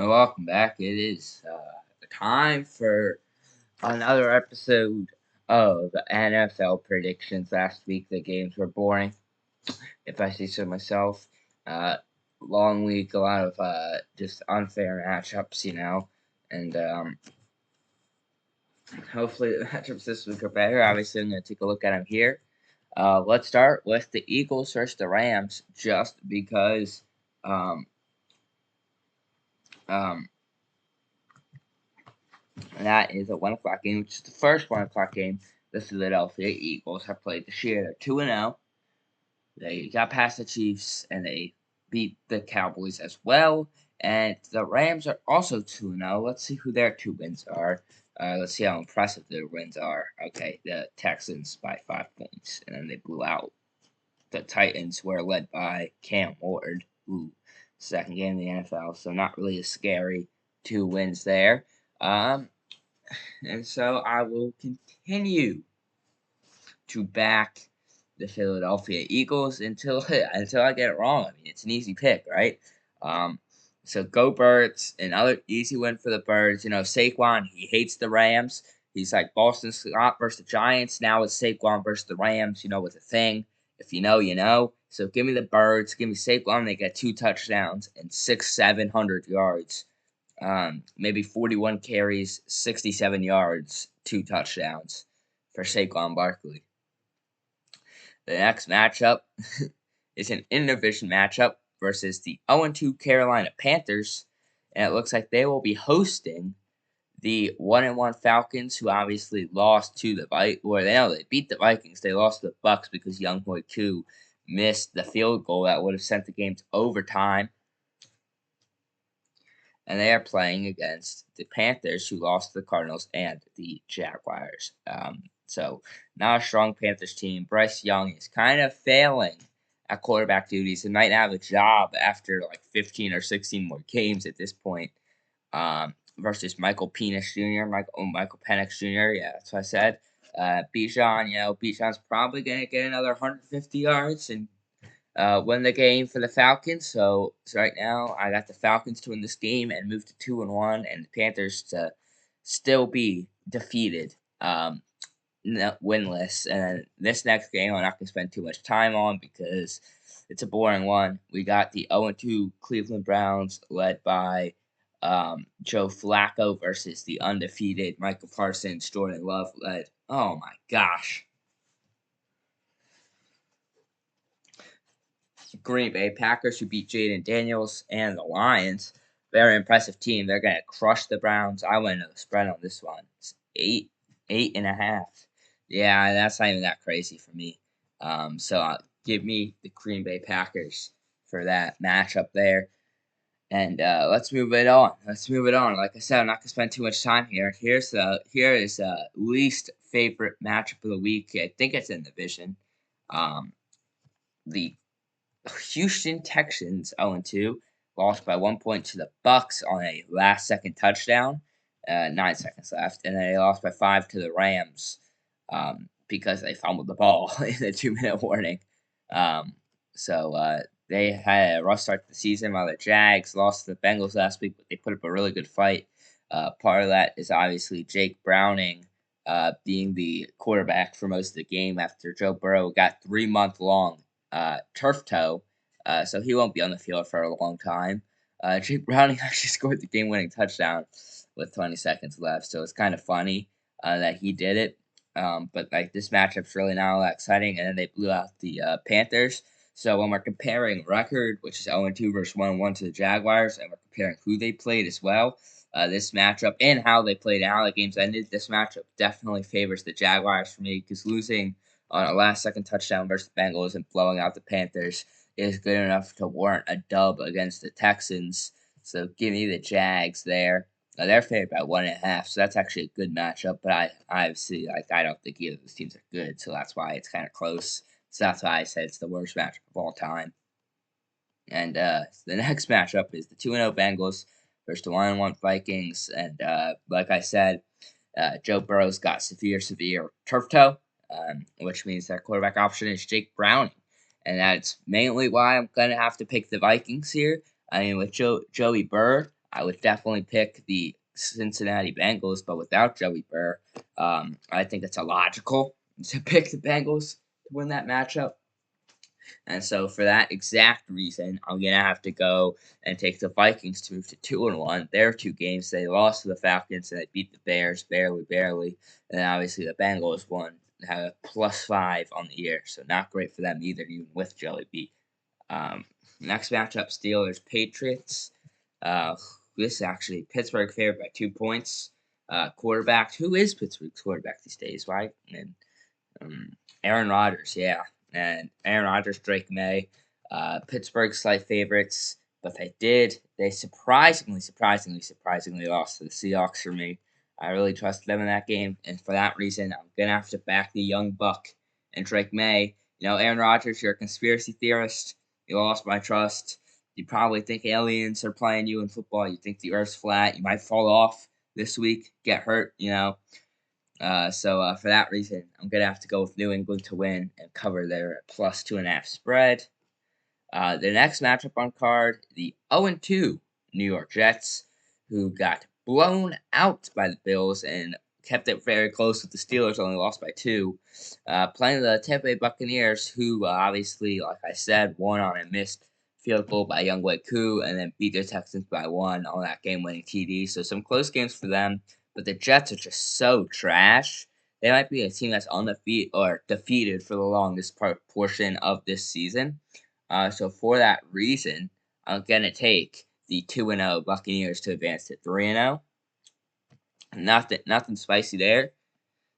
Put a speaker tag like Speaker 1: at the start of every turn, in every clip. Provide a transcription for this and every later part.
Speaker 1: Welcome back. It is time for another episode of NFL predictions. Last week the games were boring, if I say so myself. Uh, Long week, a lot of just unfair matchups, and hopefully the matchups this week are better. Obviously, I'm going to take a look at them here. Let's start with the Eagles versus the Rams, just because. Um, um, And that is a 1 o'clock game, which is the first 1 o'clock game. The Philadelphia Eagles have played this year. They're 2-0. They got past the Chiefs and they beat the Cowboys as well. And the Rams are also 2-0. Let's see who their two wins are. Let's see how impressive their wins are. Okay, the Texans by 5 points, and then they blew out the Titans, who are led by Cam Ward. Ooh, second game in the NFL, so not really a scary 2 wins there. Um, and so I will continue to back the Philadelphia Eagles until until I get it wrong. I mean, it's an easy pick, right? Um, so go Birds, another easy win for the Birds. Saquon, he hates the Rams. He's like Boston Scott versus the Giants. Now it's Saquon versus the Rams. It's a thing. If you know, you know. So give me the Birds. Give me Saquon. They get 2 touchdowns and 700 yards. Maybe 41 carries, 67 yards, 2 touchdowns for Saquon Barkley. The next matchup is an in-division matchup versus the 0-2 Carolina Panthers, and it looks like they will be hosting the 1-1 Falcons, who obviously lost to the Vikings. Well, they beat the Vikings. They lost to the Bucks because Younghoe Koo missed the field goal that would have sent the game to overtime. And they are playing against the Panthers, who lost to the Cardinals and the Jaguars. So not a strong Panthers team. Bryce Young is kind of failing at quarterback duties and might have a job after like 15 or 16 more games at this point. Versus Michael Penix Jr., Michael Penix Jr. Yeah, that's what I said. Bijan, Bijan's probably gonna get another 150 yards and win the game for the Falcons. So right now, I got the Falcons to win this game and move to 2-1, and the Panthers to still be defeated, winless. And then this next game, I'm not gonna spend too much time on because it's a boring one. We got the 0-2 Cleveland Browns, led by Joe Flacco, versus the undefeated Michael Parsons, Jordan Love led. Oh my gosh. Green Bay Packers, who beat Jaden Daniels, and the Lions. Very impressive team. They're gonna crush the Browns. I went to the spread on this one. It's 8.5. Yeah, that's not even that crazy for me. So give me the Green Bay Packers for that matchup there. And let's move it on. Let's move it on. Like I said, I'm not gonna spend too much time here. Here is least favorite matchup of the week. I think it's in the division. Um, the Houston Texans 0-2 lost by 1 point to the Bucks on a last-second touchdown. 9 seconds left, and then they lost by 5 to the Rams because they fumbled the ball in the 2-minute warning. Um, so they had a rough start to the season while the Jags lost to the Bengals last week, but they put up a really good fight. Part of that is obviously Jake Browning being the quarterback for most of the game after Joe Burrow got 3-month-long turf toe, so he won't be on the field for a long time. Jake Browning actually scored the game-winning touchdown with 20 seconds left, so it's kind of funny that he did it. But like this matchup's really not all that exciting, and then they blew out the Panthers. So when we're comparing record, which is 0-2 versus 1-1 to the Jaguars, and we're comparing who they played as well, this matchup and how they played and how the games ended, this matchup definitely favors the Jaguars for me because losing on a last-second touchdown versus the Bengals and blowing out the Panthers is good enough to warrant a dub against the Texans. So give me the Jags there. They're favored by 1.5, so that's actually a good matchup. But I obviously I don't think either of those teams are good, so that's why it's kind of close. So that's why I said it's the worst matchup of all time. And the next matchup is the 2-0 Bengals versus the 1-1 Vikings. And like I said, Joe Burrow's got severe turf toe, which means their quarterback option is Jake Browning. And that's mainly why I'm going to have to pick the Vikings here. I mean, with Joey Burr, I would definitely pick the Cincinnati Bengals, but without Joey Burr, I think it's illogical to pick the Bengals to win that matchup. And so, for that exact reason, I'm gonna have to go and take the Vikings to move to 2-1. Their two games, they lost to the Falcons and they beat the Bears barely. And then obviously the Bengals won, had a +5 on the year, so not great for them either, even with Joey B. Next matchup, Steelers Patriots. This is actually Pittsburgh favored by 2 points. Quarterback, who is Pittsburgh's quarterback these days? Why? And Aaron Rodgers, yeah. And Aaron Rodgers, Drake May. Pittsburgh slight favorites, but they surprisingly lost to the Seahawks for me. I really trusted them in that game, and for that reason, I'm going to have to back the young buck and Drake May. Aaron Rodgers, you're a conspiracy theorist. You lost my trust. You probably think aliens are playing you in football. You think the earth's flat. You might fall off this week, get hurt. So for that reason, I'm gonna have to go with New England to win and cover their +2.5 spread. The next matchup on card, the 0-2 New York Jets, who got blown out by the Bills and kept it very close with the Steelers, only lost by 2. Playing the Tampa Bay Buccaneers, who obviously, like I said, won on a missed field goal by Younghoe Koo and then beat the Texans by 1 on that game-winning TD. So some close games for them, but the Jets are just so trash. They might be a team that's undefeated or defeated for the longest portion of this season. So for that reason, I'm gonna take the 2-0 Buccaneers to advance to 3-0. Nothing spicy there.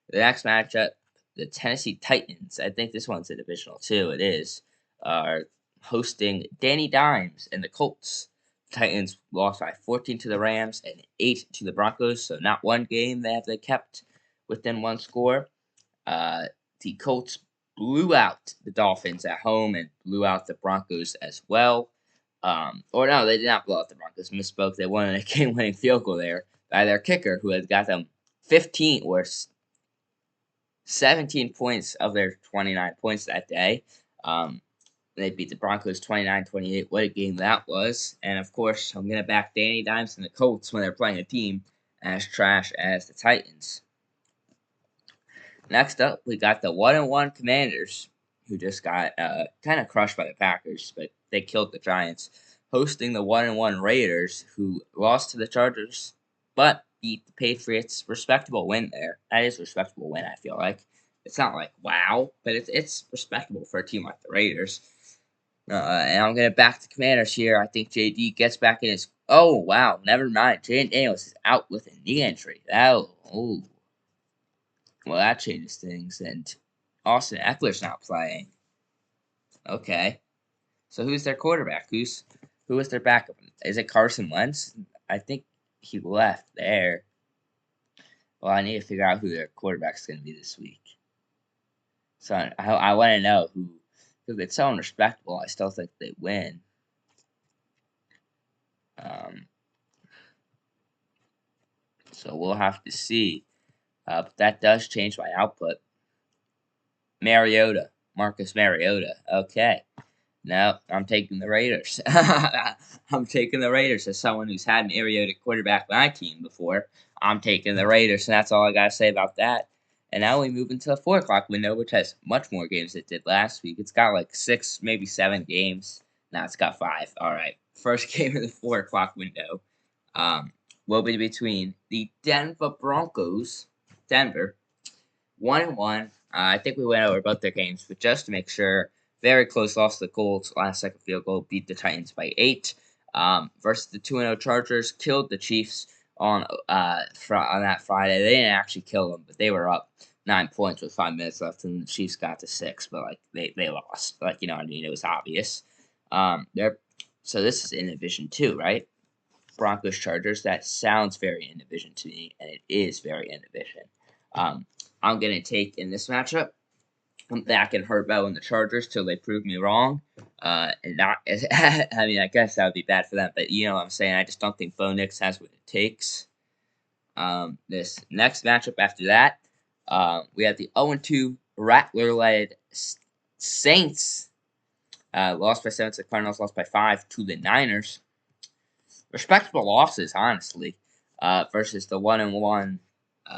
Speaker 1: The next matchup, the Tennessee Titans. I think this one's a divisional too. It is. Are hosting Danny Dimes and the Colts. The Titans lost by 14 to the Rams and 8 to the Broncos. So not one game they kept within one score. The Colts blew out the Dolphins at home and blew out the Broncos as well. Or no, they did not blow out the Broncos. Misspoke. They won a game-winning field goal there by their kicker, who had got them 17 points of their 29 points that day. They beat the Broncos 29-28. What a game that was. And, of course, I'm going to back Danny Dimes and the Colts when they're playing a team as trash as the Titans. Next up, we got the 1-1 Commanders, who just got kind of crushed by the Packers, but they killed the Giants, hosting the 1-1 Raiders, who lost to the Chargers, but beat the Patriots. Respectable win there. That is a respectable win, I feel like. It's not like wow, but it's respectable for a team like the Raiders. And I'm going to back the Commanders here. I think JD gets back in his... Oh, wow, never mind. Jayden Daniels is out with a knee injury. Well, that changes things. And Austin Eckler's not playing. Okay. So who's their quarterback? Who is their backup? Is it Carson Wentz? I think he left there. Well, I need to figure out who their quarterback's going to be this week. So I want to know who, because it's so unrespectable. I still think they win. So we'll have to see. But that does change my output. Marcus Mariota. Okay. No, I'm taking the Raiders. I'm taking the Raiders as someone who's had Mariota quarterback my team before. I'm taking the Raiders, and that's all I got to say about that. And now we move into the 4 o'clock window, which has much more games than it did last week. It's got like 6, maybe 7 games. Now it's got 5. All right. First game of the 4 o'clock window will be between the Denver Broncos, Denver, 1-1. I think we went over both their games, but just to make sure, very close loss to the Colts. Last second field goal, beat the Titans by 8. Versus the 2-0 Chargers, killed the Chiefs on that Friday. They didn't actually kill them, but they were up 9 points with 5 minutes left, and the Chiefs got to 6. But they lost. You know what I mean? It was obvious. So this is in Division 2, right? Broncos Chargers. That sounds very in Division to me, and it is very in Division. I'm gonna take in this matchup. I'm backing Herbo and the Chargers till they prove me wrong. And not, I mean, I guess that would be bad for them, but you know what I'm saying. I just don't think Bo Nix has what it takes. This next matchup after that, we have the 0-2 Rattler-led Saints. Lost by 7 to the Cardinals, lost by 5 to the Niners. respectable losses, honestly. Versus the 1-1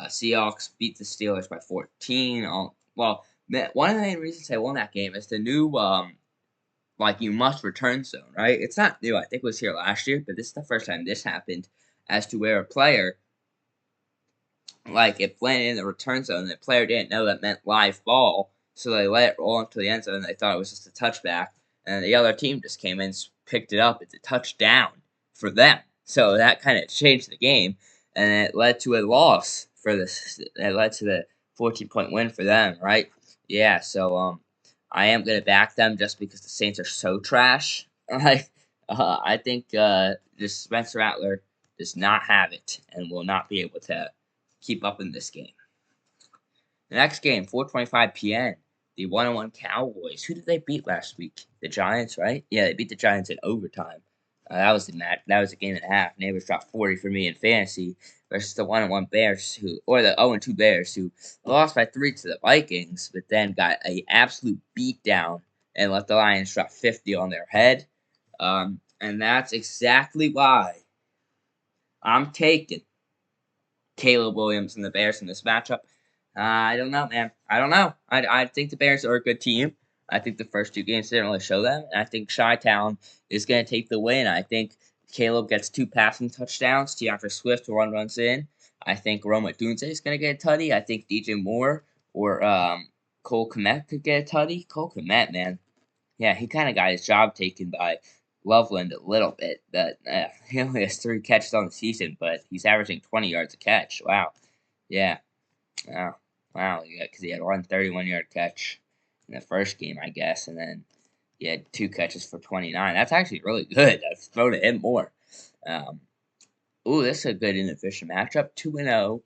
Speaker 1: Seahawks beat the Steelers by 14. Well, one of the main reasons they won that game is the new you must return zone, right? It's not new. I think it was here last year, but this is the first time this happened as to where a player, it landed in the return zone, and the player didn't know that meant live ball, so they let it roll into the end zone, and they thought it was just a touchback, and the other team just came in and picked it up. It's a touchdown for them. So that kind of changed the game, and it led to a loss for this. It led to the 14-point win for them, right? Yeah, so I am gonna back them just because the Saints are so trash. I think just Spencer Rattler does not have it and will not be able to keep up in this game. The next game, 4:25 p.m. The 1-1 Cowboys. Who did they beat last week? The Giants, right? Yeah, they beat the Giants in overtime. That was the match. That was a game and a half. Neighbors dropped 40 for me in fantasy versus the 1-1 Bears, or the 0-2 Bears, who lost by 3 to the Vikings, but then got a absolute beat down and let the Lions drop 50 on their head. And that's exactly why I'm taking Caleb Williams and the Bears in this matchup. I don't know, man. I don't know. I think the Bears are a good team. I think the first two games didn't really show them. And I think Chi-Town is going to take the win. I think Caleb gets 2 passing touchdowns. DeAndre Swift runs in. I think Rome Odunze is going to get a tutty. I think DJ Moore or Cole Kmet could get a tutty. Cole Kmet, man. Yeah, he kind of got his job taken by Loveland a little bit, but he only has 3 catches on the season, but he's averaging 20 yards a catch. Wow. Yeah. Wow. Wow. Yeah, because he had 1 31-yard catch in the first game, I guess, and then he had 2 catches for 29. That's actually really good. I've thrown to him more. This is a good inefficient matchup. 2-0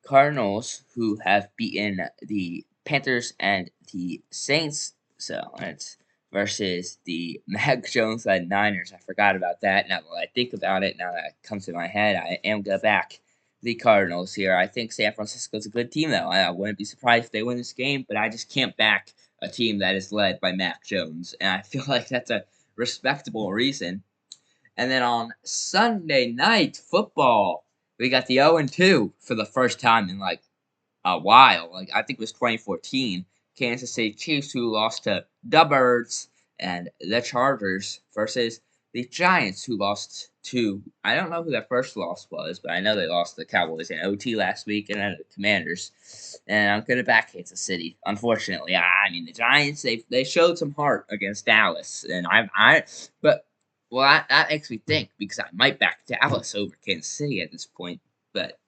Speaker 1: Cardinals, who have beaten the Panthers and the Saints. So it's versus the Mac Jones led Niners. I forgot about that. Now that I think about it, now that it comes to my head, I am going to back the Cardinals here. I think San Francisco's a good team, though. I wouldn't be surprised if they win this game, but I just can't back a team that is led by Mac Jones. And I feel like that's a respectable reason. And then on Sunday Night Football, we got the 0-2 for the first time in a while. I think it was 2014. Kansas City Chiefs, who lost to the Birds and the Chargers, versus the Giants, who lost to, I don't know who that first loss was, but I know they lost to the Cowboys in OT last week and then the Commanders. And I'm going to back Kansas City. Unfortunately, I mean the Giants, they showed some heart against Dallas, and that makes me think, because I might back Dallas over Kansas City at this point, but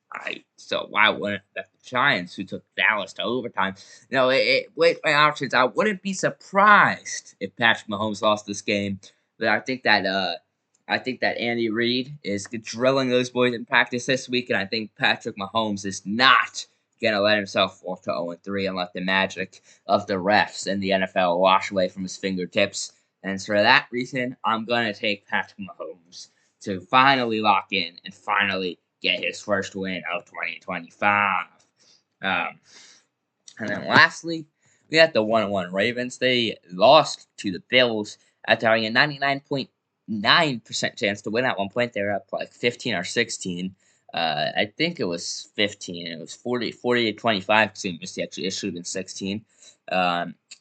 Speaker 1: why wouldn't the Giants, who took Dallas to overtime? With my options, I wouldn't be surprised if Patrick Mahomes lost this game, but I think that Andy Reid is drilling those boys in practice this week, and I think Patrick Mahomes is not gonna let himself fall to 0-3 and let the magic of the refs and the NFL wash away from his fingertips. And for that reason, I'm going to take Patrick Mahomes to finally lock in and finally get his first win of 2025. And then lastly, we got the 1-1 Ravens. They lost to the Bills after having a 99.9% chance to win at one point. They were up 15 or 16. I think it was 15. It was 48-25. It should have been 16.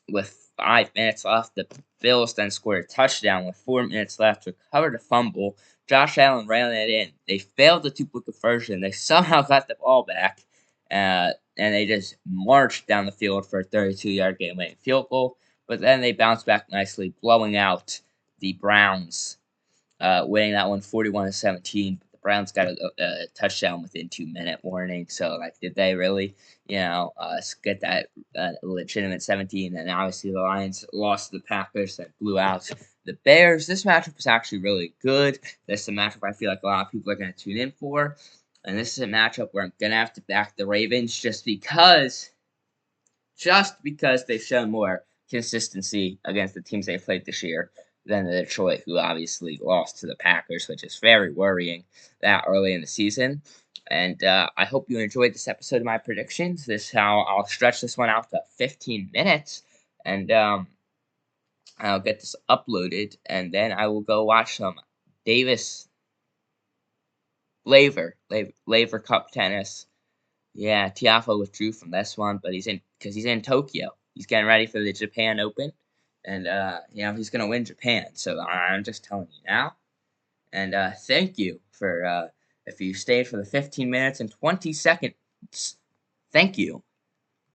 Speaker 1: With 5 minutes left, the Bills then scored a touchdown with 4 minutes left, recovered a fumble. Josh Allen ran it in. They failed the 2-point conversion. They somehow got the ball back, and they just marched down the field for a 32-yard game-winning field goal. But then they bounced back nicely, blowing out the Browns, winning that one 41-17. The Browns got a touchdown within 2-minute warning. So, did they really, get that legitimate 17? And obviously the Lions lost to the Packers and blew out the Bears. This matchup was actually really good. This is a matchup I feel like a lot of people are going to tune in for. And this is a matchup where I'm going to have to back the Ravens just because they've shown more consistency against the teams they played this year than the Detroit, who obviously lost to the Packers, which is very worrying that early in the season. And I hope you enjoyed this episode of my predictions. This is how I'll stretch this one out to 15 minutes. And I'll get this uploaded, and then I will go watch some Davis Laver Cup tennis. Yeah, Tiafoe withdrew from this one, but he's in Tokyo. He's getting ready for the Japan Open, and he's gonna win Japan. So I'm just telling you now. And thank you for if you stayed for the 15 minutes and 20 seconds. Thank you.